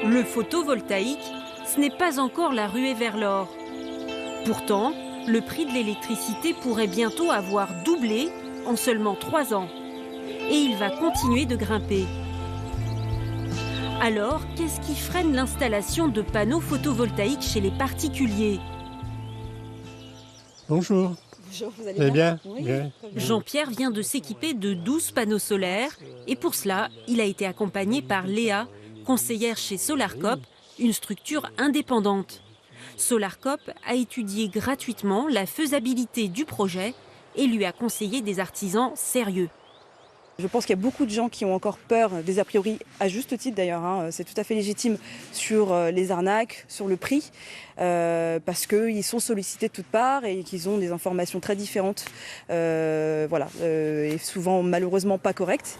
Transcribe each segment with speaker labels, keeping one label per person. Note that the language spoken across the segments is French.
Speaker 1: Le photovoltaïque, ce n'est pas encore la ruée vers l'or. Pourtant, le prix de l'électricité pourrait bientôt avoir doublé en seulement 3 ans. Et il va continuer de grimper. Alors, qu'est-ce qui freine l'installation de panneaux photovoltaïques chez les particuliers?
Speaker 2: Bonjour.
Speaker 3: Bonjour, vous allez
Speaker 2: bien?
Speaker 3: Oui,
Speaker 2: Bien.
Speaker 1: Jean-Pierre vient de s'équiper de 12 panneaux solaires et pour cela, il a été accompagné par Léa, conseillère chez Solarcop, une structure indépendante. Solarcop a étudié gratuitement la faisabilité du projet et lui a conseillé des artisans sérieux.
Speaker 3: Je pense qu'il y a beaucoup de gens qui ont encore peur des a priori, à juste titre d'ailleurs, c'est tout à fait légitime, sur les arnaques, sur le prix, parce qu'ils sont sollicités de toutes parts et qu'ils ont des informations très différentes, et souvent malheureusement pas correctes.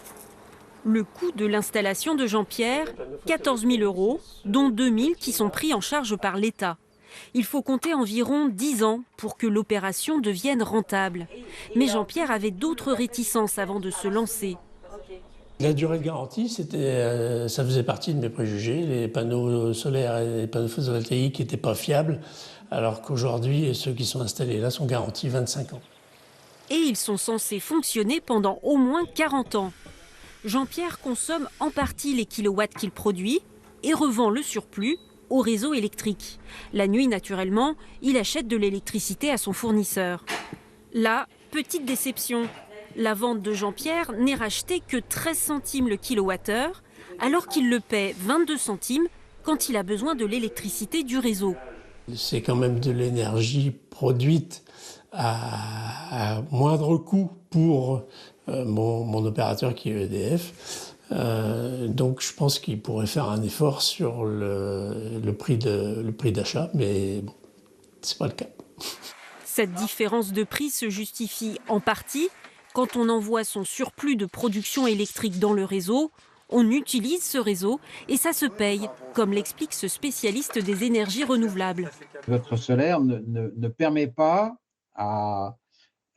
Speaker 1: Le coût de l'installation de Jean-Pierre, 14 000 €, dont 2 000 qui sont pris en charge par l'État. Il faut compter environ 10 ans pour que l'opération devienne rentable. Mais Jean-Pierre avait d'autres réticences avant de se lancer.
Speaker 2: La durée de garantie, ça faisait partie de mes préjugés. Les panneaux solaires et les panneaux photovoltaïques n'étaient pas fiables, alors qu'aujourd'hui, ceux qui sont installés là sont garantis 25 ans.
Speaker 1: Et ils sont censés fonctionner pendant au moins 40 ans. Jean-Pierre consomme en partie les kilowatts qu'il produit et revend le surplus au réseau électrique. La nuit, naturellement, il achète de l'électricité à son fournisseur. Là, petite déception. La vente de Jean-Pierre n'est rachetée que 13 centimes le kilowattheure, alors qu'il le paie 22 centimes quand il a besoin de l'électricité du réseau.
Speaker 2: C'est quand même de l'énergie produite à moindre coût pour mon opérateur qui est EDF. Donc je pense qu'il pourrait faire un effort sur le prix d'achat, mais bon, c'est pas le cas.
Speaker 1: Cette différence de prix se justifie en partie quand on envoie son surplus de production électrique dans le réseau. On utilise ce réseau et ça se paye, comme l'explique ce spécialiste des énergies renouvelables.
Speaker 4: Votre solaire ne permet pas à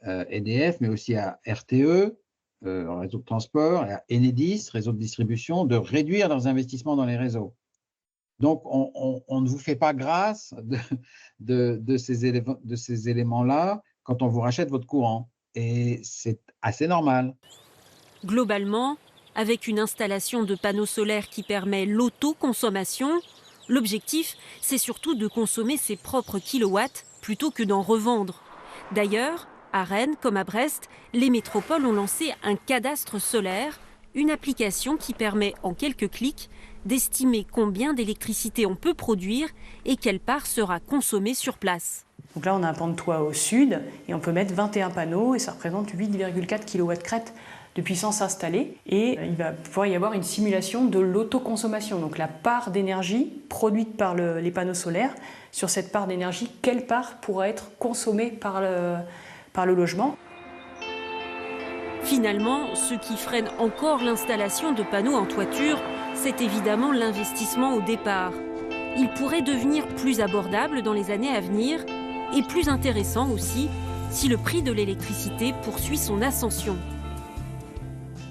Speaker 4: EDF, mais aussi à RTE, réseau de transport, et à Enedis, réseau de distribution, de réduire leurs investissements dans les réseaux. Donc, on ne vous fait pas grâce de ces éléments-là quand on vous rachète votre courant. Et c'est assez normal.
Speaker 1: Globalement, avec une installation de panneaux solaires qui permet l'autoconsommation, l'objectif, c'est surtout de consommer ses propres kilowatts plutôt que d'en revendre. D'ailleurs, à Rennes comme à Brest, les métropoles ont lancé un cadastre solaire, une application qui permet en quelques clics d'estimer combien d'électricité on peut produire et quelle part sera consommée sur place.
Speaker 5: Donc là, on a un pan de toit au sud et on peut mettre 21 panneaux et ça représente 8,4 kW/crête de puissance installée. Et il va pouvoir y avoir une simulation de l'autoconsommation, donc la part d'énergie produite par les panneaux solaires. Sur cette part d'énergie, quelle part pourra être consommée par le logement.
Speaker 1: Finalement, ce qui freine encore l'installation de panneaux en toiture, c'est évidemment l'investissement au départ. Il pourrait devenir plus abordable dans les années à venir et plus intéressant aussi si le prix de l'électricité poursuit son ascension.